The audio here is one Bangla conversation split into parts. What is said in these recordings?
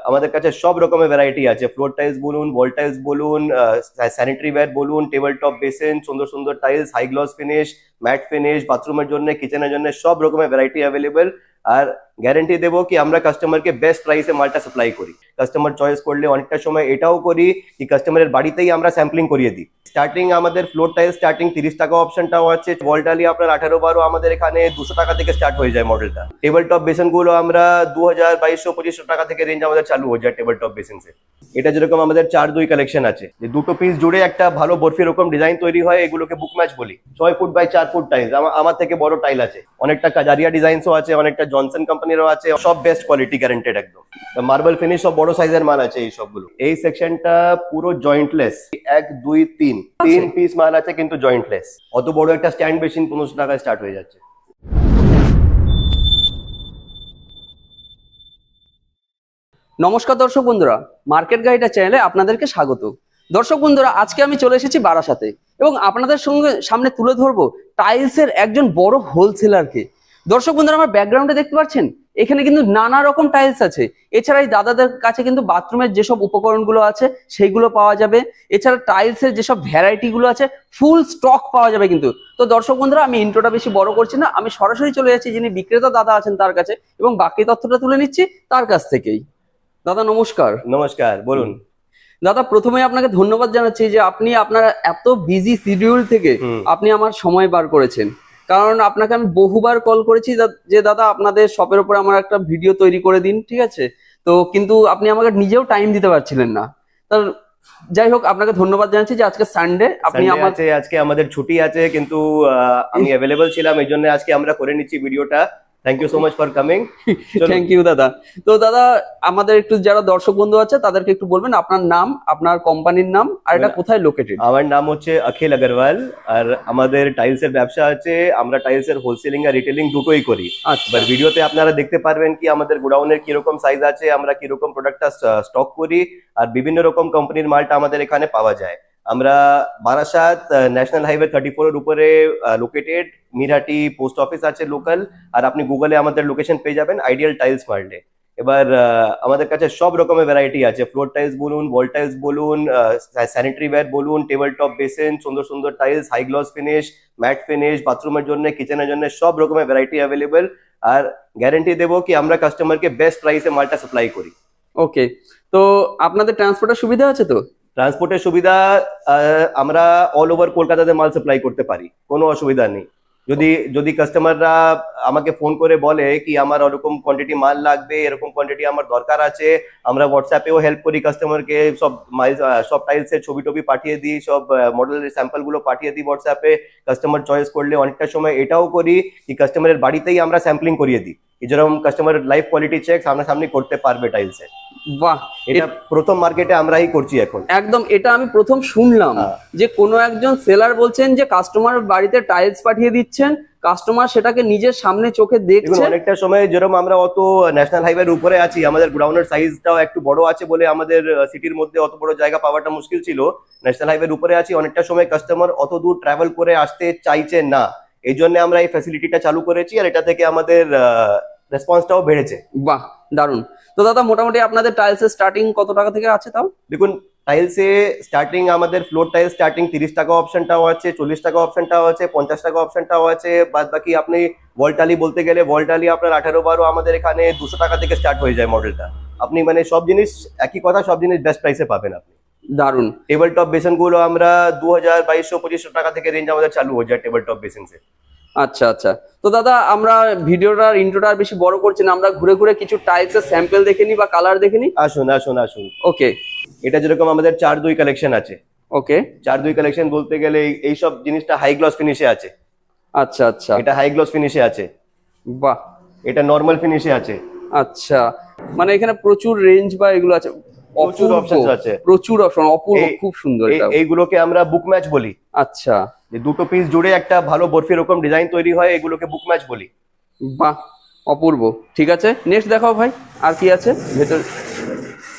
আমাদের কাছে সব রকমের ভ্যারাইটি আছে, ফ্লোর টাইলস বলুন, ওয়াল টাইলস বলুন, স্যানিটারি ওয়্যার বলুন, টেবিল টপ বেসিন, সুন্দর সুন্দর tiles, high gloss finish, matte finish, বাথরুমের জন্য, কিচেনের জন্য সব রকমের ভ্যারাইটি অ্যাভেলেবেল। আর গ্যারান্টি দেবো কি আমরা কাস্টমারকে বেস্ট প্রাইসে মালটা সাপ্লাই করি। কাস্টমার চয়েস করলে অনেকটা সময় এটাও করি কি কাস্টমারের বাড়িতেই আমরা স্যাম্পলিং করিয়ে দিই। স্টার্টিং আমাদের ফ্লোর টাইল স্টার্টিং 30 টাকা অপশনটাও আছে। ওয়াল টাইল আপনার 18-12 আমাদের এখানে 200 টাকা থেকে স্টার্ট হয়ে যায় মডেলটা। টেবিল টপ বেসিন গুলো আমরা 2000, 2200, 2500 টাকা থেকে রেঞ্জ আমাদের চালু হয়ে যায় টেবিল টপ বেসিন সে। এটা যেরকম আমাদের 4-2 কালেকশন আছে, যে দুটো পিস জুড়ে একটা ভালো বরফি রকম ডিজাইন তৈরি হয়, এগুলোকে বুক ম্যাচ বলি। 6 ফুট বাই 4 ফুট টাইলস আমার থেকে বড় টাইল আছে, অনেকটা কাজারিয়া ডিজাইনসও আছে, অনেকটা জনসন কোম্পানিরও আছে, সব বেস্ট কোয়ালিটি গ্যারান্টেড একদম। মার্বেল ফিনিশ সব বড় সাইজের মাল আছে এই সবগুলো। এই সেকশনটা পুরো জয়েন্টলেস, 1 2 3 পিস মাল আছে কিন্তু জয়েন্টলেস। অত বড় একটা স্ট্যান্ড মেশিন 1500 টাকায় স্টার্ট হয়ে যাচ্ছে। নমস্কার দর্শক বন্ধুরা, মার্কেট গাইডার চ্যানেলে আপনাদেরকে স্বাগত। দর্শক বন্ধুরা, আজকে আমি চলে এসেছি বারাসাতে এবং আপনাদের সঙ্গে সামনে তুলে ধরবো টাইলসের একজন বড় হোলসেলারকে। দর্শক বন্ধুরা, আমার ব্যাকগ্রাউন্ডে দেখতে পাচ্ছেন এখানে কিন্তু নানা রকম টাইলস আছে। এছাড়া এই দাদাদের কাছে কিন্তু বাথরুমের যেসব উপকরণগুলো আছে সেইগুলো পাওয়া যাবে। এছাড়া টাইলসের যেসব ভ্যারাইটি গুলো আছে ফুল স্টক পাওয়া যাবে কিন্তু। তো দর্শক বন্ধুরা, আমি ইন্ট্রোটা বেশি বড় করছি না, আমি সরাসরি চলে যাচ্ছি যিনি বিক্রেতা দাদা আছেন তার কাছে এবং বাকি তথ্যটা তুলে নিচ্ছি তার কাছ থেকেই। দাদা নমস্কার। নমস্কার, বলুন। দাদা, প্রথমে আপনাকে ধন্যবাদ জানাচ্ছি যে আপনি আপনার এত বিজি শিডিউল থেকে আপনি আমার সময় বার করেছেন। কারণ আপনাকে আমি বহুবার কল করেছি যে দাদা আপনাদের শপের উপরে আমার একটা ভিডিও তৈরি করে দিন, ঠিক আছে, তো কিন্তু আপনি আমাকে নিজেও টাইম দিতে পারছিলেন না। তার যাই হোক, আপনাকে ধন্যবাদ জানাচ্ছি যে আজকে সানডে আপনি আজকে আমাদের ছুটি আছে, কিন্তু আমি অ্যাভেলেবল ছিলাম, এই জন্য আজকে আমরা করে নিচ্ছি ভিডিওটা। Thank you so much for coming. Thank you দাদা। তো দাদা, আমাদের একটু যারা দর্শক বন্ধু আছে তাদেরকে একটু বলবেন আপনার নাম, আপনার কোম্পানির নাম, আর এটা কোথায় লোকেটেড। আমার নাম হচ্ছে অখিল আগরওয়াল, আর আমাদের টাইলসের ব্যবসা আছে। আমরা টাইলসের হোলসেলিং আর রিটেলিং দুটোই করি। এবার ভিডিওতে আপনারা দেখতে পারবেন কি আমাদের গোডাউনের কিরকম সাইজ আছে, আমরা কিরকম প্রোডাক্টটা স্টক করি, আর বিভিন্ন রকম কোম্পানির মালটা আমাদের এখানে পাওয়া যায়। আমরা বারাসাত ন্যাশনাল হাইওয়ে 34 এর উপরে লোকেটেড। মিরহাটি পোস্ট অফিস আছে লোকাল, আর আপনি গুগলে আমাদের লোকেশন পেয়ে যাবেন আইডিয়াল টাইলস মারলে। এবার আমাদের কাছে সব রকমের ভ্যারাইটি আছে, ফ্লোর টাইলস বলুন, ওয়াল টাইলস বলুন, স্যানিটারি ওয়্যার বলুন, টেবিল টপ বেসিন, সুন্দর সুন্দর tiles, high gloss finish, matte finish, বাথরুমের জন্য, কিচেনের জন্য সব রকমের ভ্যারাইটি অ্যাভেলেবেল। আর গ্যারান্টি দেবো কি আমরা কাস্টমারকে বেস্ট প্রাইসে মালটা সাপ্লাই করি। ওকে, তো আপনাদের ট্রান্সপোর্টের সুবিধা আছে তো? ট্রান্সপোর্টের সুবিধা, আমরা অল ওভার কলকাতাতে মাল সাপ্লাই করতে পারি, কোনো অসুবিধা নেই। যদি কাস্টমাররা আমাকে ফোন করে বলে কি আমার ওরকম কোয়ান্টিটি মাল লাগবে, এরকম কোয়ান্টিটি আমার দরকার আছে, আমরা হোয়াটসঅ্যাপেও হেল্প করি কাস্টমারকে। সব টাইলসের ছবি টবি পাঠিয়ে দিই, সব মডেলের স্যাম্পল গুলো পাঠিয়ে দিই হোয়াটসঅ্যাপে। কাস্টমার চয়েস করলে অনেকটা সময় এটাও করি কি কাস্টমারের বাড়িতেই আমরা স্যাম্পলিং করিয়ে দিই, যেরকম কাস্টমারের লাইভ কোয়ালিটি চেক সামনাসামনি করতে পারবে টাইলসে। বাহ, এটা প্রথম মার্কেটে আমরাই করছি এখন। একদম, এটা আমি প্রথম শুনলাম যে কোনো একজন সেলার বলছেন যে কাস্টমার বাড়িতে টাইলস পাঠিয়ে দিচ্ছেন, কাস্টমার সেটাকে নিজের সামনে চোখে দেখছেন। অনেকটা সময় যেরকম আমরা অত ন্যাশনাল হাইওয়ের উপরে আছি, আমাদের গোডাউনের সাইজটাও একটু বড় আছে বলে আমাদের সিটির মধ্যে অত বড় জায়গা পাওয়াটা মুশকিল ছিল। ন্যাশনাল হাইওয়ের উপরে আছি, অনেকটা সময় কাস্টমার অত দূর ট্রাভেল করে আসতে চাইছে না, এই জন্য আমরা এই ফ্যাসিলিটিটা চালু করেছি, আর এটা থেকে আমাদের রেসপন্সটাও বেড়েছে। বাহ, দারুন। তো দাদা, মোটামুটি আপনাদের টাইলসের স্টার্টিং কত টাকা থেকে আছে তাও? দেখুন, টাইলসে স্টার্টিং আমাদের ফ্লোর টাইল স্টার্টিং 30 টাকা অপশনটাও আছে, 40 টাকা অপশনটাও আছে, 50 টাকা অপশনটাও আছে। বাদ বাকি আপনি ওয়ালটালি বলতে গেলে ওয়ালটালি আপনার 18-12 আমাদের এখানে 200 টাকা থেকে স্টার্ট হয়ে যায় মডেলটা। আপনি মানে সব জিনিস একই কথা, সব জিনিস বেস্ট প্রাইসে পাবেন আপনি। দারুন। টেবিল টপ বেসিন গুলো আমরা 2000, 2200, 2500 টাকা থেকে রেঞ্জ আমাদের চালু হয়ে যায় টেবিল টপ বেসিন সে। আচ্ছা আচ্ছা, তো দাদা আমরা ভিডিওটার ইন্ট্রোটা বেশি বড় করছি না, আমরা ঘুরে ঘুরে কিছু টাইলসের স্যাম্পল দেখে নিই বা কালার দেখে নিই। আসুন আসুন আসুন। ওকে, এটা যেরকম আমাদের 4-2 কালেকশন আছে। ওকে, 4-2 কালেকশন বলতে গেলে এই সব জিনিসটা হাই গ্লস ফিনিশে আছে। আচ্ছা আচ্ছা, এটা হাই গ্লস ফিনিশে আছে। বাহ, এটা নরমাল ফিনিশে আছে। আচ্ছা, মানে এখানে প্রচুর রেঞ্জ বা এগুলো আছে, প্রচুর অপশন আছে, প্রচুর অপশন, অপূর্ব, খুব সুন্দর। এইগুলোকে আমরা বুক ম্যাচ বলি। আচ্ছা, যে দুটো পিস জুড়ে একটা ভালো বরফি রকম ডিজাইন তৈরি হয়, এগুলোকে বুক ম্যাচ বলি। বাহ, অপূর্ব। ঠিক আছে, নেক্সট দেখাও ভাই, আর কি আছে ভেতর।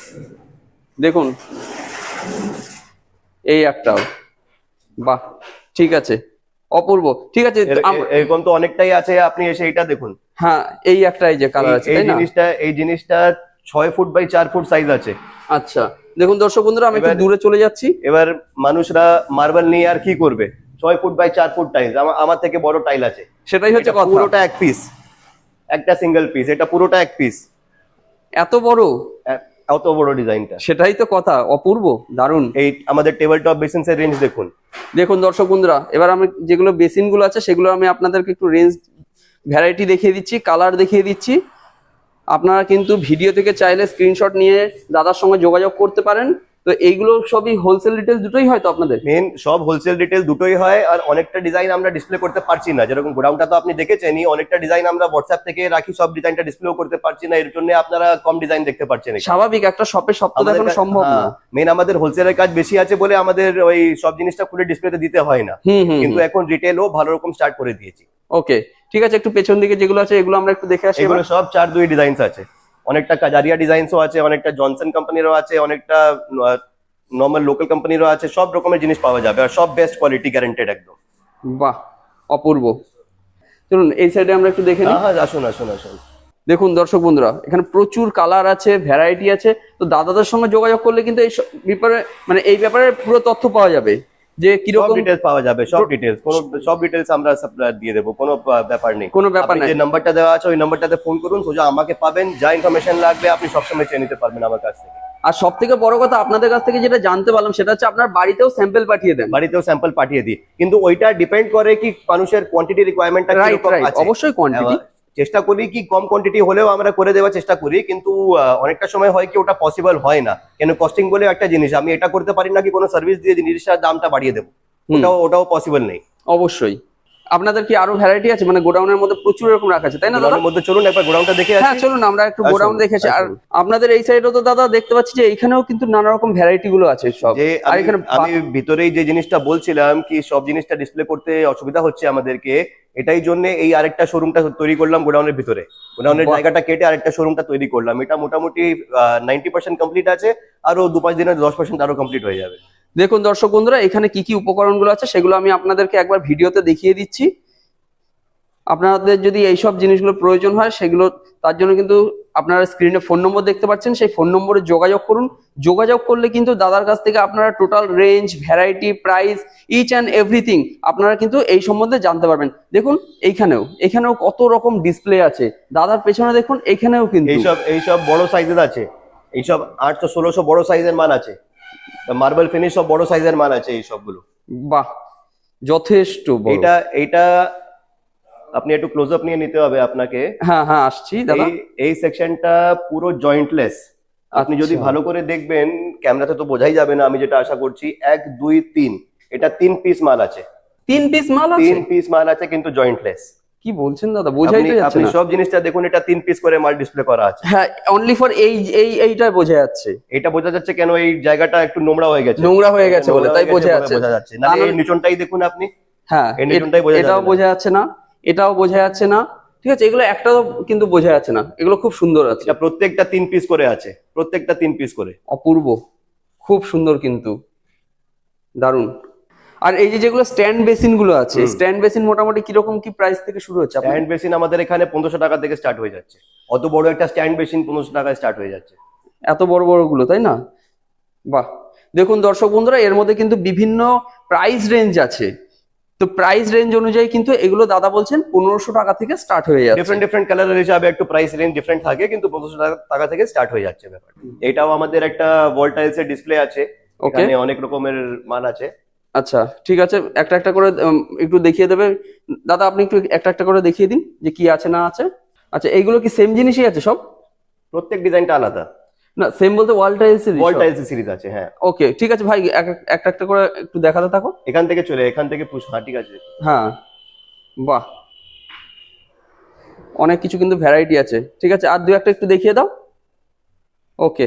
দেখুন এই একটাও, বাহ, ঠিক আছে, অপূর্ব। ঠিক আছে, এরকম তো অনেকটাই আছে, আপনি এসে এটা দেখুন। হ্যাঁ, এই একটাই যে কালার আছে, এই জিনিসটা 6 ফুট বাই 4 ফুট সাইজ আছে। আচ্ছা দেখুন দর্শক বন্ধুরা, আমি একটু এবার- দূরে চলে যাচ্ছি। এবার মানুষরা মার্বেল নিয়ে আর কি করবে, 6 ফুট বাই 4 ফুট টাইলস, আমার থেকে বড় টাইল আছে। সেটাই হচ্ছে এটা কথা। পুরোটা এক পিস, একটা সিঙ্গেল পিস, এটা পুরোটা এক পিস। এত বড়? অত বড় ডিজাইনটা। সেটাই তো কথা, অপূর্ব, দারুণ। এই আমাদের টেবিল টপ বেসিনস এর রেঞ্জ দেখুন। দেখুন দর্শক বন্ধুরা, এবার আমি যেগুলো বেসিন গুলো আছে সেগুলো আমি আপনাদেরকে একটু রেঞ্জ ভ্যারাইটি দেখিয়ে দিচ্ছি, কালার দেখিয়ে দিচ্ছি। আপনারা কিন্তু ভিডিও থেকে চাইলে স্ক্রিনশট নিয়ে দাদার সঙ্গে যোগাযোগ করতে পারেন। তো এইগুলো সবই হোলসেল রিটেল দুটোই হয়তো আপনাদের? মেন সব হোলসেল ডিটেল দুটোই হয়, আর অনেকটা ডিজাইন আমরা ডিসপ্লে করতে পারছি না, যেরকম গোডাউনটা তো আপনি দেখেছেনই, অনেকটা ডিজাইন আমরা হোয়াটসঅ্যাপ থেকে রাখি, সব ডিজাইনটা ডিসপ্লেও করতে পারছি না, এর জন্য আপনারা কম ডিজাইন দেখতে পাচ্ছেন। স্বাভাবিক, একটা শপে সব তো দেখানো সম্ভব না। মেন আমাদের হোলসেলের কাজ বেশি আছে বলে আমাদের ওই সব জিনিসটা খুলে ডিসপ্লেতে দিতে হয় না, কিন্তু এখন রিটেলও ভালো রকম স্টার্ট করে দিয়েছি। ওকে ঠিক আছে, একটু পেছন দিকে যেগুলো আছে এগুলো আমরা একটু দেখে আসি। এগুলো সব 4-2 ডিজাইনস আছে, অনেকটা কাজারিয়া ডিজাইনসও আছে, অনেকটা জনসন কোম্পানিরও আছে, অনেকটা নর্মাল লোকাল কোম্পানিরও আছে, সব রকমের জিনিস পাওয়া যাবে, আর সব বেস্ট কোয়ালিটি গ্যারান্টেড একদম। বাহ, অপূর্ব। চলুন এই সাইডে আমরা একটু দেখে নিই। হ্যাঁ আসুন আসুন আসুন। দেখুন দর্শক বন্ধুরা, এখানে প্রচুর কালার আছে, ভ্যারাইটি আছে। তো দাদাদের সঙ্গে যোগাযোগ করলে কিন্তু এই ব্যাপারে মানে এই ব্যাপারে পুরো তথ্য পাওয়া যাবে যে সব কিরকম ডিটেলস পাওয়া যাবে, সব ডিটেলস, সব ডিটেলস আমরা সাপ্লাই দিয়ে দেবো, কোনো ব্যাপার নেই। কোনো ব্যাপার আপনি নাই। যে নাম্বারটা দেওয়া আছে ওই নাম্বারটাতে ফোন করুন, সোজা আমাকে পাবেন, যা ইনফরমেশন লাগবে আপনি সবসময় চেয়ে নিতে পারবেন আমার কাছ থেকে। আর সব থেকে বড় কথা আপনাদের কাছ থেকে যেটা জানতে পারলাম সেটা হচ্ছে আপনার বাড়িতেও স্যাম্পল পাঠিয়ে দেন। বাড়িতেও স্যাম্পল পাঠিয়ে দিই, কিন্তু ওইটা ডিপেন্ড করে কি মানুষের কোয়ান্টিটি রিকোয়ারমেন্টটা রাইট কিরকম রাইট, আছে। অবশ্যই কোয়ান্টিটি চেষ্টা করি কি কম কোয়ান্টিটি হলেও আমরা করে দেওয়ার চেষ্টা করি, কিন্তু অনেকটা সময় হয় কি ওটা পসিবল হয় না, কেন কস্টিং বলে একটা জিনিস, আমি এটা করতে পারি না কি কোনো সার্ভিস দিয়ে জিনিসটার দামটা বাড়িয়ে দেবো, ওটাও পসিবল নেই। অবশ্যই। আপনাদের কি আরো ভ্যারাইটি আছে, মানে গোডাউনের মধ্যে প্রচুর এরকম রাখা আছে তাই না দাদা? গোডাউনের মধ্যে চলুন একবার গোডাউনটা দেখে হ্যাঁ আসি। চলুন আমরা একটু আসুন, গোডাউন দেখেছি। আর আসুন। আপনাদের এই সাইডেও তো দাদা দেখতে পাচ্ছি যে এখানেও কিন্তু নানা রকম ভ্যারাইটি গুলো আছে সব। যে আর আমি এখানে আমি ভিতরেই যে জিনিসটা বলছিলাম কি সব জিনিসটা ডিসপ্লে করতে অসুবিধা হচ্ছে আমাদেরকে, এটাই জন্য এই আরেকটা শোরুমটা তৈরি করলাম গোডাউনের ভিতরে, গোডাউনের বাহ। জায়গাটা কেটে আরেকটা শোরুমটা তৈরি করলাম। এটা মোটামুটি 90% কমপ্লিট আছে, আরো 2-5 দিনে 10% আরো কমপ্লিট হয়ে যাবে। দেখুন দর্শক বন্ধুরা, এখানে কি কি উপকরণগুলো আছে সেগুলো আমি আপনাদেরকে একবার ভিডিওতে দেখিয়ে দিচ্ছি। আপনাদের যদি এইসব জিনিসগুলো প্রয়োজন হয় সেগুলো তার জন্য কিন্তু আপনারা স্ক্রিনে ফোন নম্বর দেখতে পাচ্ছেন, সেই ফোন নম্বরে যোগাযোগ করুন। যোগাযোগ করলে কিন্তু দাদার কাছ থেকে আপনারা total range, variety, price, each and everything আপনারা কিন্তু এই সম্বন্ধে জানতে পারবেন। দেখুন এখানেও কত রকম ডিসপ্লে আছে। দাদার পেছনে দেখুন, এখানেও কিন্তু এইসব বড় সাইজের আছে, এইসব 800-1600 বড় সাইজের মাল আছে, মার্বেল ফিনিশ সব বড় সাইজের মাল আছে এই সবগুলো। বাহ, যথেষ্ট বড়। এটা আপনি একটু ক্লোজ আপ নিয়ে নিতে হবে আপনাকে। হ্যাঁ হ্যাঁ আসছি দাদা। এই সেকশনটা পুরো জয়েন্টলেস, আপনি যদি আচ্ছা। ভালো করে দেখবেন, ক্যামেরাতে তো বোঝাই যাবে না, আমি যেটা আশা করছি 1 2 3 এটা 3 পিস মাল আছে। 3 পিস মাল আছে? 3 পিস মাল আছে কিন্তু জয়েন্টলেস। কি বলছেন দাদা, বোঝাই তো যাচ্ছে আপনি না। সব জিনিসটা দেখুন, এটা 3 পিস করে মাল ডিসপ্লে করা আছে। হ্যাঁ, অনলি ফর এইটা বোঝা যাচ্ছে। এটা বোঝা যাচ্ছে কেন, এই জায়গাটা একটু নোংরা হয়ে গেছে, নোংরা হয়ে গেছে বলে তাই বোঝা যাচ্ছে। না এই নিচনটাই দেখুন আপনি। হ্যাঁ, এই নিচনটাই বোঝা যাচ্ছে এটাও বোঝা যাচ্ছে না, এটাও বোঝা যাচ্ছে না। ঠিক আছে, এগুলো একটাও কিন্তু বোঝা যাচ্ছে না, এগুলো খুব সুন্দর আছে। এটা প্রত্যেকটা 3 পিস করে আছে, প্রত্যেকটা 3 পিস করে। অপূর্ব, খুব সুন্দর কিন্তু, দারুণ। আর এই যে যেগুলো স্ট্যান্ড বেসিন গুলো আছে, স্ট্যান্ড বেসিন মোটামুটি কিরকম কি প্রাইস থেকে শুরু হচ্ছে? স্ট্যান্ড বেসিন আমাদের এখানে 1500 টাকা থেকে স্টার্ট হয়ে যাচ্ছে, অত বড় একটা স্ট্যান্ড বেসিন 1500 টাকায় স্টার্ট হয়ে যাচ্ছে। এত বড় বড় গুলো তাই না? বাহ, দেখুন দর্শক বন্ধুরা, এর মধ্যে কিন্তু বিভিন্ন প্রাইস রেঞ্জ আছে। তো প্রাইস রেঞ্জ অনুযায়ী কিন্তু এগুলো দাদা বলছেন 1500 টাকা থেকে স্টার্ট হয়ে যাচ্ছে। ডিফারেন্ট কালারের হিসাবে একটু প্রাইস রেঞ্জ ডিফারেন্ট থাকে, কিন্তু 1500 টাকা থেকে স্টার্ট হয়ে যাচ্ছে ব্যাপার। এটাও আমাদের একটা ওয়াল টাইলস এর ডিসপ্লে আছে, এখানে অনেক রকমের মাল আছে। আচ্ছা ঠিক আছে, একটা একটা করে একটু দেখিয়ে দেবে দাদা, আপনি একটু একটা একটা করে দেখিয়ে দিন যে কি আছে না আছে। আচ্ছা, এইগুলো কি সেম জিনিসই আছে সব? প্রত্যেক ডিজাইনটা আলাদা। না সেম বলতে ওয়াল টাইলস সিরিজ আছে, হ্যাঁ। ওকে ঠিক আছে ভাই, একটা একটা করে একটু দেখাতে থাকো। এখান থেকে পুশ, হ্যাঁ ঠিক আছে। হ্যাঁ, বাহ, অনেক কিছু কিন্তু ভ্যারাইটি আছে। ঠিক আছে, আর দুই একটা একটু দেখিয়ে দাও। ওকে,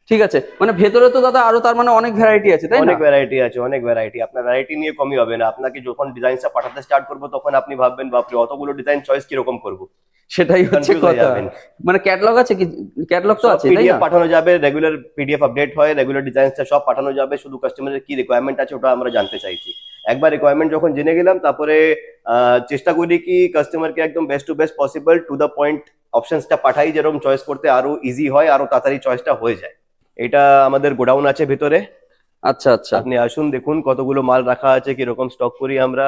ঠিক আছে, মানে ভেতরে তো দাদা আরো তার মানে অনেক ভ্যারাইটি আছে তাই না? অনেক ভ্যারাইটি আছে, অনেক ভ্যারাইটি। আপনার ভ্যারাইটি নিয়ে কমই হবে না। আপনাকে যখন ডিজাইনটা পাঠাতে স্টার্ট করবো তখন আপনি ভাববেন বাপরে অতগুলো ডিজাইন চয়েস কিরকম করবো, সেটাই হচ্ছে কনফিউজ হয়ে কথা। যাবেন। মানে ক্যাটালগ আছে কি? ক্যাটালগ তো সব আছে তাই পিডিএফ না? পাঠানো যাবে, রেগুলার পিডিএফ আপডেট হয়, রেগুলার ডিজাইনটা সব পাঠানো যাবে। শুধু কাস্টমারের কি রিকোয়ারমেন্ট আছে ওটা আমরা জানতে চাইছি। একবার রিকোয়ারমেন্ট যখন জেনে গেলাম তারপরে চেষ্টা করি কি কাস্টমারকে একদম best to best possible to the point অপশনসটা পাঠাই, যেরকম চয়েস করতে আরো ইজি হয়, আরো তাড়াতাড়ি চয়েসটা হয়ে যায়। এটা আমাদের গোডাউন আছে ভিতরে, আচ্ছা আচ্ছা, আপনি আসুন দেখুন কতগুলো মাল রাখা আছে, কিরকম স্টক করি আমরা।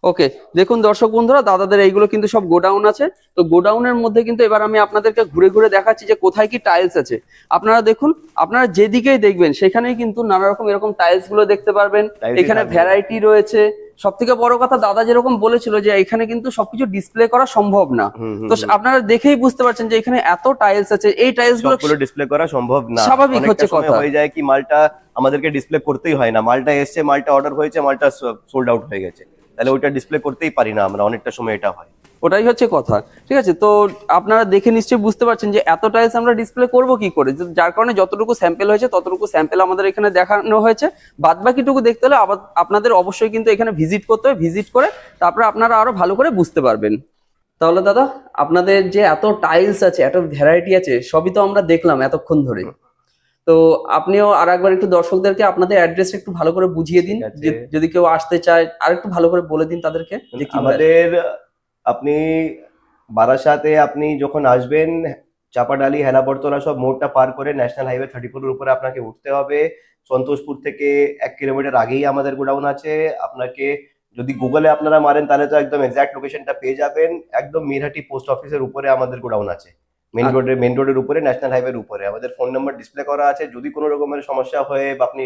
ওকে। দেখুন দর্শক বন্ধুরা, দাদাদের এইগুলো কিন্তু সব গোডাউন আছে। তো গোডাউনের মধ্যে কিন্তু এবার আমি আপনাদেরকে ঘুরে ঘুরে দেখাচ্ছি যে কোথায় কি টাইলস আছে। আপনারা দেখুন, আপনারা যেদিকেই দেখবেন সেখানেই কিন্তু নানা রকম এরকম টাইলস গুলো দেখতে পারবেন। Tiles এখানে থাকবে। ভ্যারাইটি রয়েছে। সব থেকে বড় কথা দাদা যেরকম বলেছিল যে এখানে কিন্তু সবকিছু ডিসপ্লে করা সম্ভব না। তো আপনারা দেখেই বুঝতে পারছেন যে এখানে এত টাইলস আছে, এই টাইলস গুলো সবগুলো ডিসপ্লে করা সম্ভব না। স্বাভাবিক অনেকটা হচ্ছে সময় কথা। হয়ে যায় কি মালটা আমাদেরকে ডিসপ্লে করতেই হয় না, মালটা এসছে, মালটা অর্ডার হয়েছে, মালটা সোল্ড আউট হয়ে গেছে, তাহলে ওইটা ডিসপ্লে করতেই পারি না আমরা, অনেকটা সময় এটা হয়। ওটাই হচ্ছে কথা। ঠিক আছে, তো আপনারা দেখে নিশ্চয়ই বুঝতে পারছেন যে এত টাইলস আমরা ডিসপ্লে করব কি করে, যার কারণে যতটুকু স্যাম্পল হয়েছে ততটুকু স্যাম্পল আমাদের এখানে দেখানো হয়েছে। বাদ বাকিটুকু দেখতে হলে আবার আপনাদের অবশ্যই কিন্তু এখানে ভিজিট করতে হবে। ভিজিট করে তারপরে আপনারা আরো ভালো করে বুঝতে পারবেন। তাহলে দাদা, আপনাদের যে এত টাইলস আছে, এত ভ্যারাইটি আছে, সবই তো আমরা দেখলাম এতক্ষণ ধরে। তো আপনিও আর একবার একটু দর্শকদেরকে আপনাদের অ্যাড্রেস একটু ভালো করে বুঝিয়ে দিন, ঠিক আছে। যদি কেউ আসতে চায় আর একটু ভালো করে বলে দিন তাদেরকে যে কি আমাদের, আপনি বারাসাতে আপনি যখন আসবেন, চাপাডালি হেলাবরতলা সব মোড়টা পার করে ন্যাশনাল হাইওয়ে 34 এর উপরে আপনাকে উঠতে হবে। সন্তোষপুর থেকে 1 কিলোমিটার আগেই আমাদের গোডাউন আছে। আপনাকে যদি গুগলে আপনারা মারেন তাহলে তো একদম এক্সাক্ট লোকেশনটা পেয়ে যাবেন। একদম মিরহাটি পোস্ট অফিসের উপরে আমাদের গোডাউন আছে, মেন রোডের উপরে, ন্যাশনাল হাইওয়ের উপরে। আমাদের ফোন নাম্বার ডিসপ্লে করা আছে, যদি কোনো রকমের সমস্যা হয় বা আপনি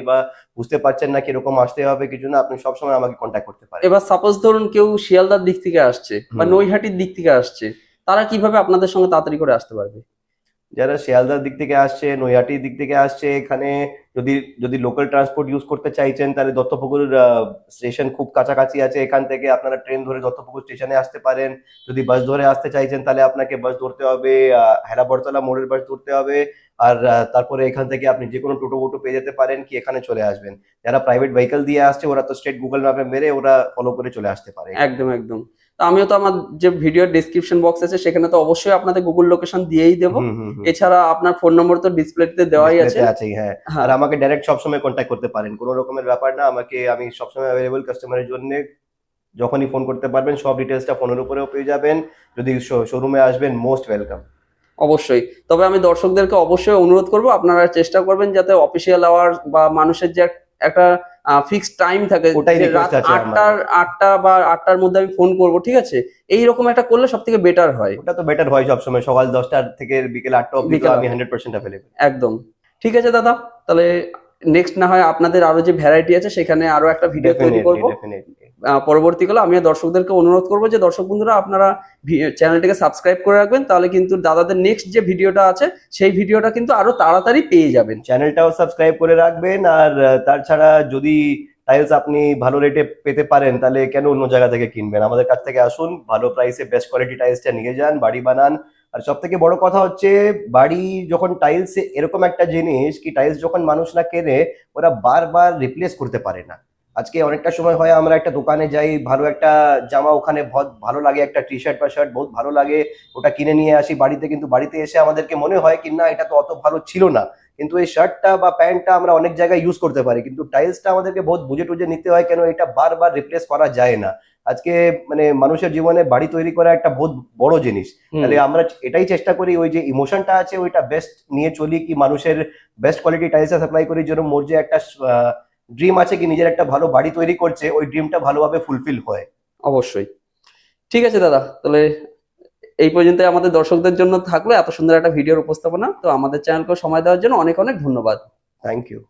বুঝতে পারছেন না কিরকম আসতে হবে কিছু না, আপনি সবসময় আমাকে কন্ট্যাক্ট করতে পারেন। এবার সাপোজ ধরুন কেউ শিয়ালদার দিক থেকে আসছে বা নৈহাটির দিক থেকে আসছে, তারা কিভাবে আপনাদের সঙ্গে তাড়াতাড়ি করে আসতে পারবে? যারা শিয়ালদার দিক থেকে আসছে, নৈহাটির দিক থেকে আসছে, এখানে যদি যদি লোকাল ট্রান্সপোর্ট ইউজ করতে চাইছেন তাহলে দত্তপুকুর স্টেশন খুব কাছাকাছি আছে, এখান থেকে আপনারা ট্রেন ধরে দত্তপুকুর স্টেশনে আসতে পারেন। যদি বাস ধরে আসতে চাইছেন তাহলে আপনাকে বাস ধরতে হবে, হেলাবরতলা মোড়ের বাস ধরতে হবে। আর তারপরে এখান থেকে আপনি যে কোনো টোটো ফোটো পেয়ে যেতে পারেন, কি এখানে চলে আসবেন। যারা প্রাইভেট ভেহিকল দিয়ে আসছে ওরা তো স্ট্রেট গুগল ম্যাপে মেরে ওরা ফলো করে চলে আসতে পারে। একদম একদম। তো আমিও তো আমার যে ভিডিও ডেসক্রিপশন বক্স আছে সেখানে তো অবশ্যই আপনাদের গুগল লোকেশন দিয়েই দেবো। এছাড়া আপনার ফোন নম্বর তো ডিসপ্লেতে দেওয়াই আছে। আছেই, হ্যাঁ। আর আমাকে ডাইরেক্ট সবসময় কন্ট্যাক্ট করতে পারেন, কোনো রকমের ব্যাপার না। আমি সবসময় অ্যাভেলেবল কাস্টমারের জন্য, যখনই ফোন করতে পারবেন সব ডিটেলসটা ফোনের উপরেও পেয়ে যাবেন। যদি শোরুমে আসবেন, মোস্ট ওয়েলকাম। অবশ্যই। তবে আমি দর্শকদেরকে অবশ্যই অনুরোধ করব আপনারা চেষ্টা করবেন যাতে অফিসিয়াল আওয়ার বা মানুষের যে একটা ফিক্সড টাইম থাকে, ওটাই যে রিকোয়েস্ট রাত আছে আমার। 8টা বা 8টার মধ্যে আমি ফোন করব, ঠিক আছে? এইরকম একটা করলে সব থেকে বেটার হয়। ওটা তো বেটার হয় সবসময়, সকাল 10টা থেকে বিকেল 8টা অবধি তো আমি 100% অ্যাভেলেবল। একদম ঠিক আছে দাদা, তাহলে নেক্সট না হয় আপনাদের আরো যে ভ্যারাইটি আছে সেখানে আরো একটা ভিডিও তৈরি করব পরবর্তীকালে। আমি দর্শকদেরকে অনুরোধ করবো যে দর্শক বন্ধুরা আপনারা চ্যানেলটিকে সাবস্ক্রাইব করে রাখবেন, তাহলে কিন্তু দাদাদের নেক্সট যে ভিডিওটা আছে সেই ভিডিওটা কিন্তু আরো তাড়াতাড়ি পেয়ে যাবেন। চ্যানেলটাও সাবস্ক্রাইব করে রাখবেন। আর তাছাড়া যদি টাইলস আপনি ভালো রেটে পেতে পারেন তাহলে কেন অন্য জায়গা থেকে কিনবেন, আমাদের কাছ থেকে আসুন, ভালো প্রাইসে বেস্ট কোয়ালিটি টাইলসটা নিয়ে যান, বাড়ি বানান। আর সব থেকে বড় কথা হচ্ছে, বাড়ি যখন টাইলস এরকম একটা জিনিস কি, টাইলস যখন মানুষ না কেনে ওরা বারবার রিপ্লেস করতে পারে না। আজকে অনেকটা সময় হয় আমরা একটা দোকানে যাই, ভালো একটা জামা ওখানে ভালো লাগে, একটা টি শার্ট বা শার্ট বহুত ভালো লাগে, ওটা কিনে নিয়ে আসি বাড়িতে, কিন্তু বাড়িতে এসে আমাদেরকে মনে হয় কি না এটা তো অত ভালো ছিল না। কিন্তু এই শার্টটা বা প্যান্টটা আমরা অনেক জায়গায় ইউজ করতে পারি, কিন্তু টাইলসটা আমাদেরকে বহুত বুঝে টুঝে নিতে হয়, কেন এটা বারবার রিপ্লেস করা যায় না। আজকে মানে মানুষের জীবনে বাড়ি তৈরি করা একটা বহুত বড় জিনিস। তাহলে আমরা এটাই চেষ্টা করি, ওই যে ইমোশনটা আছে ওইটা বেস্ট নিয়ে চলি, কি মানুষের বেস্ট কোয়ালিটি টাইলস সাপ্লাই করি, যেন মোর যে একটা ড্রিম আছে কি নিজের একটা ভালো বাড়ি তৈরি করছে, ওই ড্রিমটা ভালোভাবে ফুলফিল হয়। অবশ্যই। ঠিক আছে দাদা, তাহলে এই পর্যন্ত আমাদের দর্শকদের জন্য থাকলো এত সুন্দর একটা ভিডিওর উপস্থাপনা। তো আমাদের চ্যানেলকে সময় দেওয়ার জন্য অনেক অনেক ধন্যবাদ। Thank you.